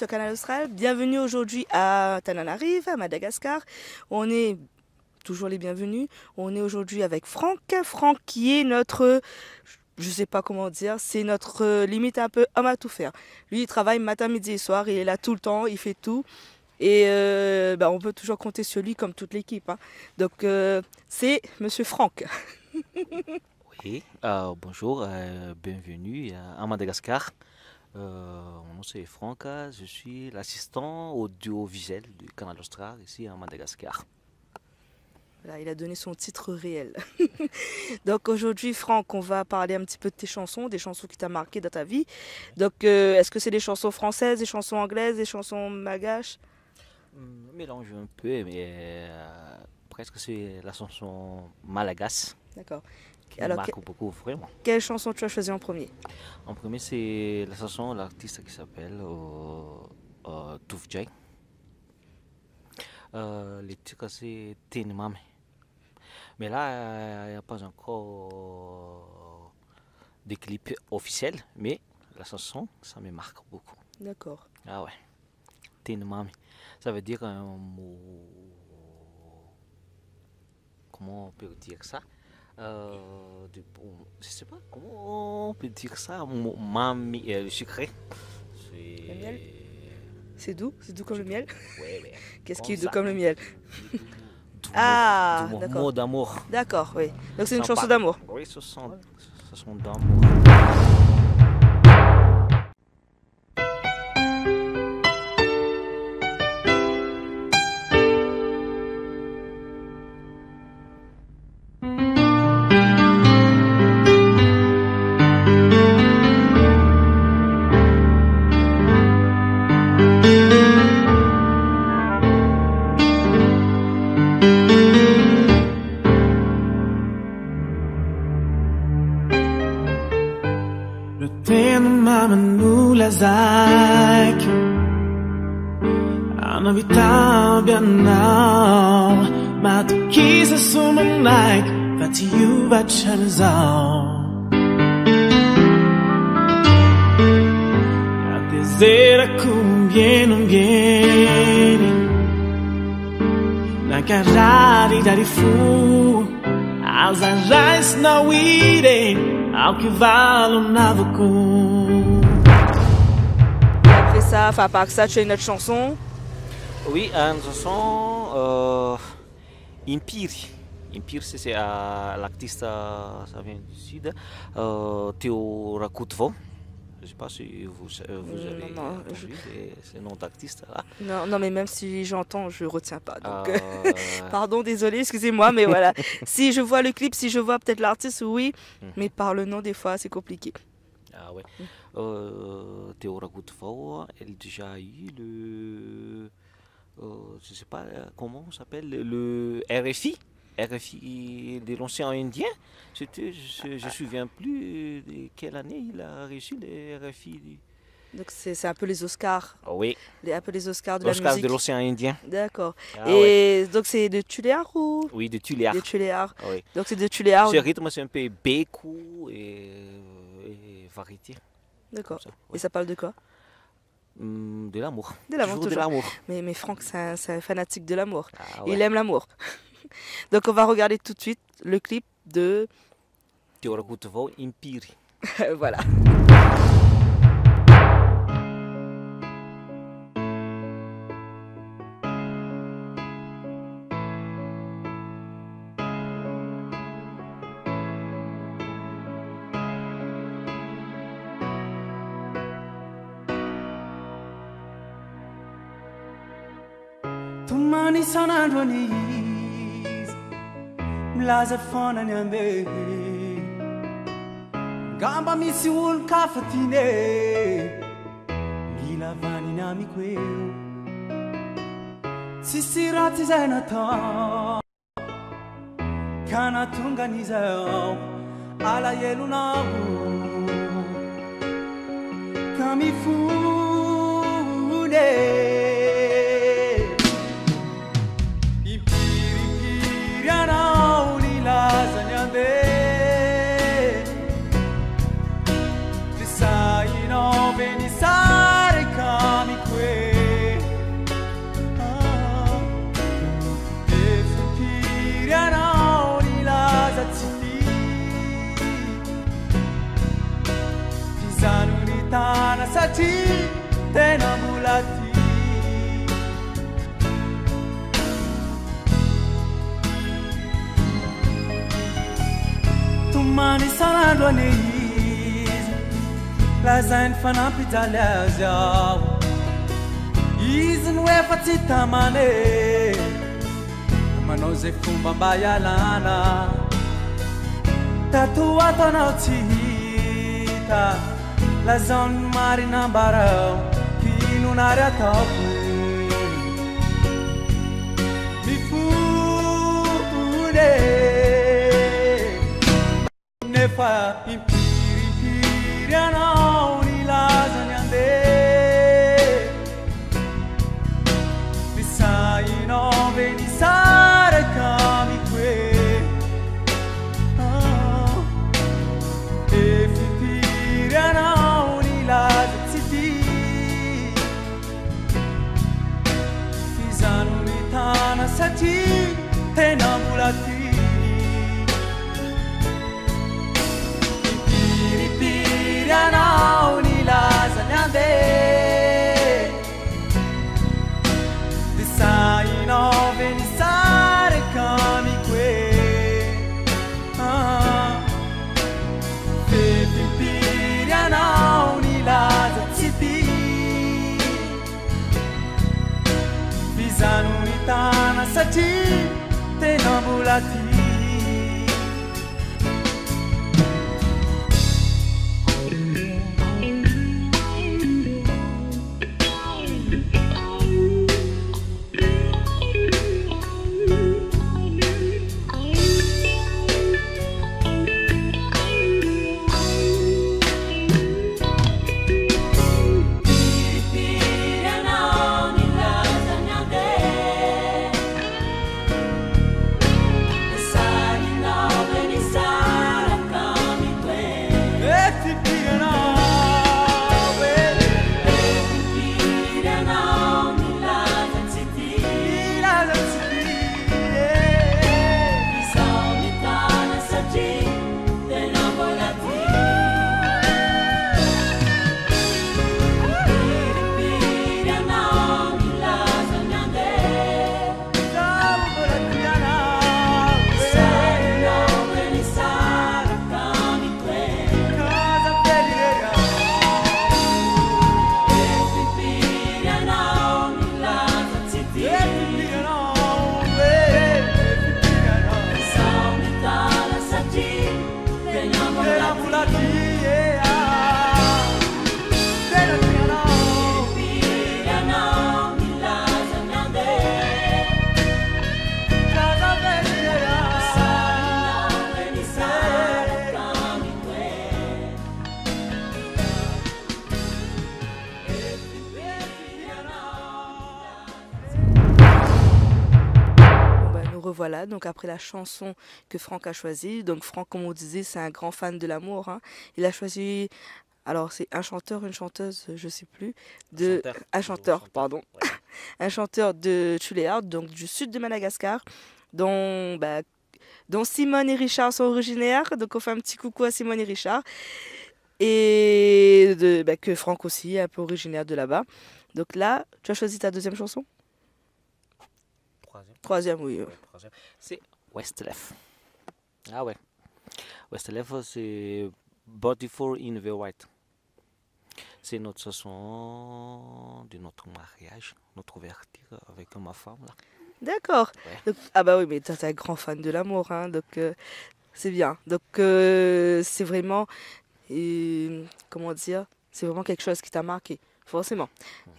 sur Canal Austral. Bienvenue aujourd'hui à Tananarive, à Madagascar. On est toujours les bienvenus. On est aujourd'hui avec Franck. Franck qui est notre, je sais pas comment dire, c'est notre limite un peu homme à tout faire. Lui, il travaille matin, midi et soir. Il est là tout le temps, il fait tout. Et on peut toujours compter sur lui comme toute l'équipe. Hein. Donc, c'est Monsieur Franck. Oui, bonjour, bienvenue à Madagascar. Mon nom c'est Franck, je suis l'assistant audiovisuel du Canal Austral ici à Madagascar. Voilà, il a donné son titre réel. Donc aujourd'hui, Franck, on va parler un petit peu de tes chansons, des chansons qui t'ont marqué dans ta vie. Donc, est-ce que c'est des chansons françaises, des chansons anglaises, des chansons malgaches? Mélange un peu, mais presque c'est la chanson malagasy. D'accord. Qui me marque beaucoup, vraiment. Quelle chanson tu as choisi en premier? En premier, c'est la chanson, l'artiste qui s'appelle Touf Jay. Le titre, c'est Tenmame. Mais là, il n'y a pas encore de clip officiel, mais la chanson, ça me marque beaucoup. D'accord. Ah ouais. Tenmame. Ça veut dire un mot. Comment on peut dire ça? Je sais pas comment on peut dire ça, mamie, le sucré. Le miel? C'est doux comme le miel? Ouais. Qu'est-ce qui est doux comme le miel? D'accord. Mot d'amour. D'accord, oui. Donc c'est une chanson d'amour. Oui, ce sont d'amour. Ano bitaw bianaw Matukisa sumanak Vati you vachanazao A dizer a cum viene Na carrari dari fu As arrais na uirem Ao que valo na vacu. Après ça, enfin par ça, tu as une autre chanson? Oui, une chanson Impire. Impire, c'est l'artiste, ça vient du sud, Théo Rakoutvon. Je ne sais pas si vous avez entendu ce nom d'artiste là. Non, mais même si j'entends, je ne retiens pas. Donc, pardon, désolé, excusez-moi, mais voilà. Si je vois le clip, si je vois peut-être l'artiste, oui, mais par le nom, des fois, c'est compliqué. Ah ouais. Théo Rakoutvon, elle a déjà eu le. Je ne sais pas comment on s'appelle, le RFI. RFI de l'ancien indien. Je ne me souviens plus de quelle année il a reçu le RFI. Donc c'est un peu les Oscars. Oui. Un peu les Oscars de la musique. Oscars de l'océan Indien. D'accord. Ah, et donc c'est de Tuléar ou? Oui, de Tuléar. De Tuléar. Oui. Donc c'est de Tuléar. Ce rythme, c'est un peu bécou et variété. D'accord. Et ça parle de quoi? De l'amour. De l'amour, toujours. De l'amour. Mais Franck, c'est un fanatique de l'amour. Ah, ouais. Il aime l'amour. Donc on va regarder tout de suite le clip de Théo Rakoutvon, Impire. Voilà. Tumani sanandronis Mlaza fona nyambe Gamba misi ul kafatine Mila vani nami kweo Sisirati zainata Kana tunganizao Ala yelunabu Kamifune Sai no venissare kami que mitana satria tena mbola ty tomany isan'andro ane izy lazainy fanampijaly azy aho izy no efa tsy tamane manao zay fomba mba ialana tato ato anao tsy hita lazao ny marina ambarao kinonary ataoko mifone nefa impiripiry anao nilazany andeha misainao ve nisaraka amiko e efimpiry anao nilaza tsy ty fizano ny tana satria tena mbola ty impiripiry anao nilazany andeha desainao ve nisaraka amiko e fefimpiry anao nilaza tsy ty fizano ny tana satria tena mbola ty Voilà, donc après la chanson que Franck a choisie, donc Franck, comme on disait, c'est un grand fan de l'amour, hein. Il a choisi, alors c'est un chanteur, une chanteuse, je sais plus, un chanteur, pardon, ouais. Un chanteur de Chuléard, donc du sud de Madagascar, dont Simone et Richard sont originaires, donc on fait un petit coucou à Simone et Richard, et que Franck aussi est un peu originaire de là-bas. Donc là, tu as choisi ta deuxième chanson? Troisième, oui. Troisième. C'est Westlef. Ah ouais. Westlef, c'est Beautiful in the White. C'est notre chanson de notre mariage, notre ouverture avec ma femme. Là. D'accord. Ouais. Ah bah oui, mais toi, t'es un grand fan de l'amour, hein, donc c'est bien. Donc c'est vraiment, comment dire, c'est vraiment quelque chose qui t'a marqué, forcément.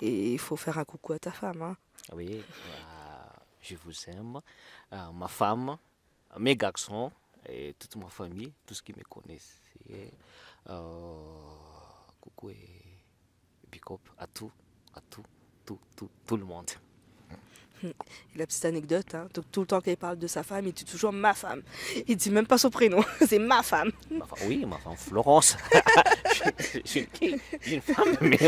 Et il faut faire un coucou à ta femme. Hein. Oui. Je vous aime, ma femme, mes garçons et toute ma famille, tout ce qui me connaissent. Coucou et big up à tout le monde. Et la petite anecdote, hein, donc, tout le temps qu'il parle de sa femme, il dit toujours ma femme. Il dit même pas son prénom, c'est ma femme. Oui, ma femme Florence. J'ai une femme, mais...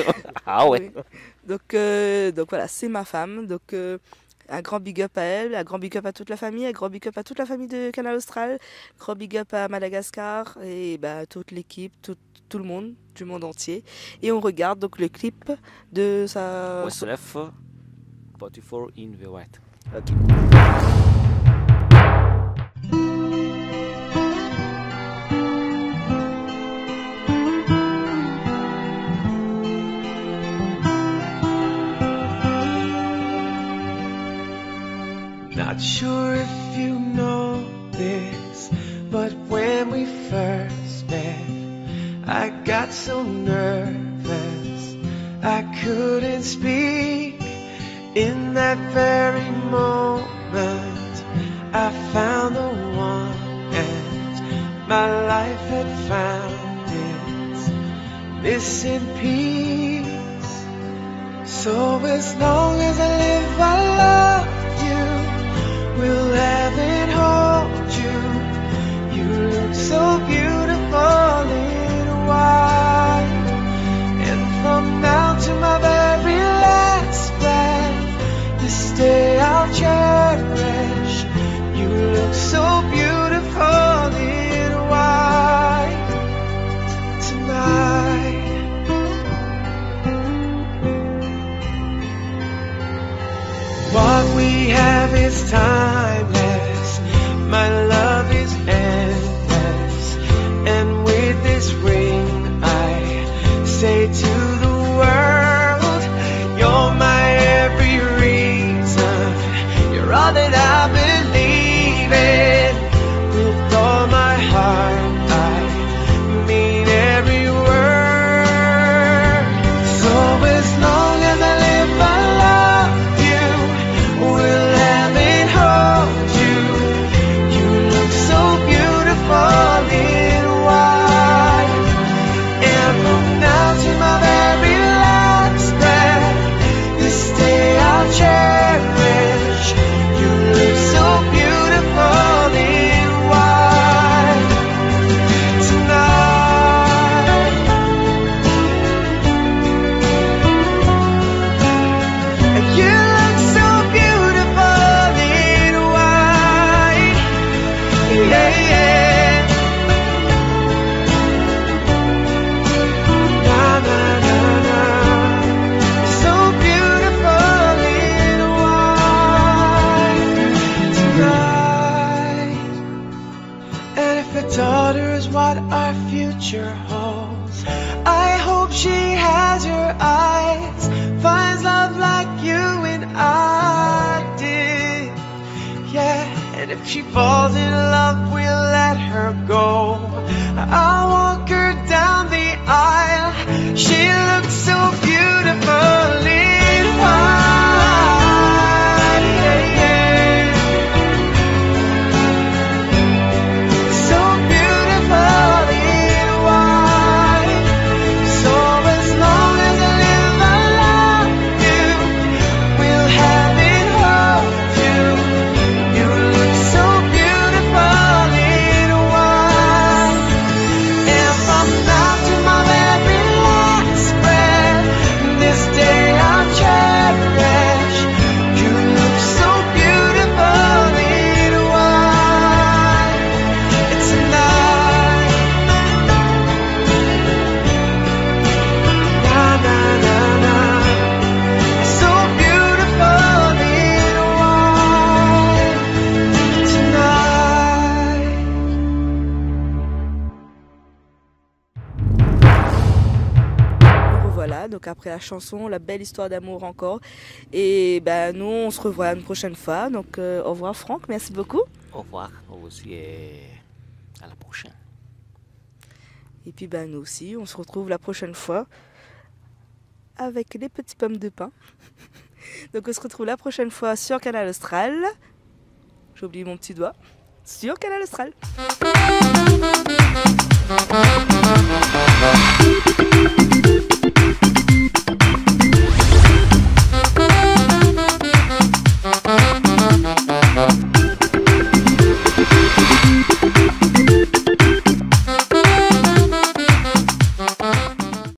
Ah ouais. Oui. Donc voilà, c'est ma femme. Donc un grand big up à elle, un grand big up à toute la famille, un grand big up à toute la famille de Canal Austral, grand big up à Madagascar et toute l'équipe, tout le monde, du monde entier. Et on regarde donc le clip de sa... Westlife, 44 in the White. Ok. Not sure if you know this, but when we first met, I got so nervous I couldn't speak. In that very moment I found the one, and my life had found its missing piece. So as long as I live I love you, will heaven hold you. You look so beautiful in white, and from now to my very last breath, this day I'll cherish. You look so beautiful in white tonight. What we have is timeless, my love is endless, and with this ring I say to the world, you're my every reason, you're all that I believe in. With all my heart I mean every word. So as long as I live I love you, will heaven hold you. You look so beautiful in white, and from now to my very last breath, this day I'll cherish. You look so beautiful in white tonight. And you look so beautiful in white, yeah, yeah. Na na na na, so beautiful in white tonight. And if a daughter is what our future holds, I hope she has your eyes, finds love like you and I did. Yeah, and if she falls in love, we'll let her go. I'll walk her down the aisle. She looks so beautiful in white, yeah, yeah. So beautiful in white. So as long as I live I love you, will heaven hold you. You look so beautiful in white, and from now to my very last breath, this day I'll cherish. You look so beautiful in white tonight. Na na na na, so beautiful in white tonight. Nous revoilà, donc après la chanson, la belle histoire d'amour encore. Et ben nous, on se revoit une prochaine fois. Donc au revoir Franck, merci beaucoup. Au revoir, vous aussi, et à la prochaine. Et puis ben nous aussi, on se retrouve la prochaine fois avec les petits pommes de pain. Donc on se retrouve la prochaine fois sur Canal Austral. J'ai oublié mon petit doigt. Sur Canal Austral.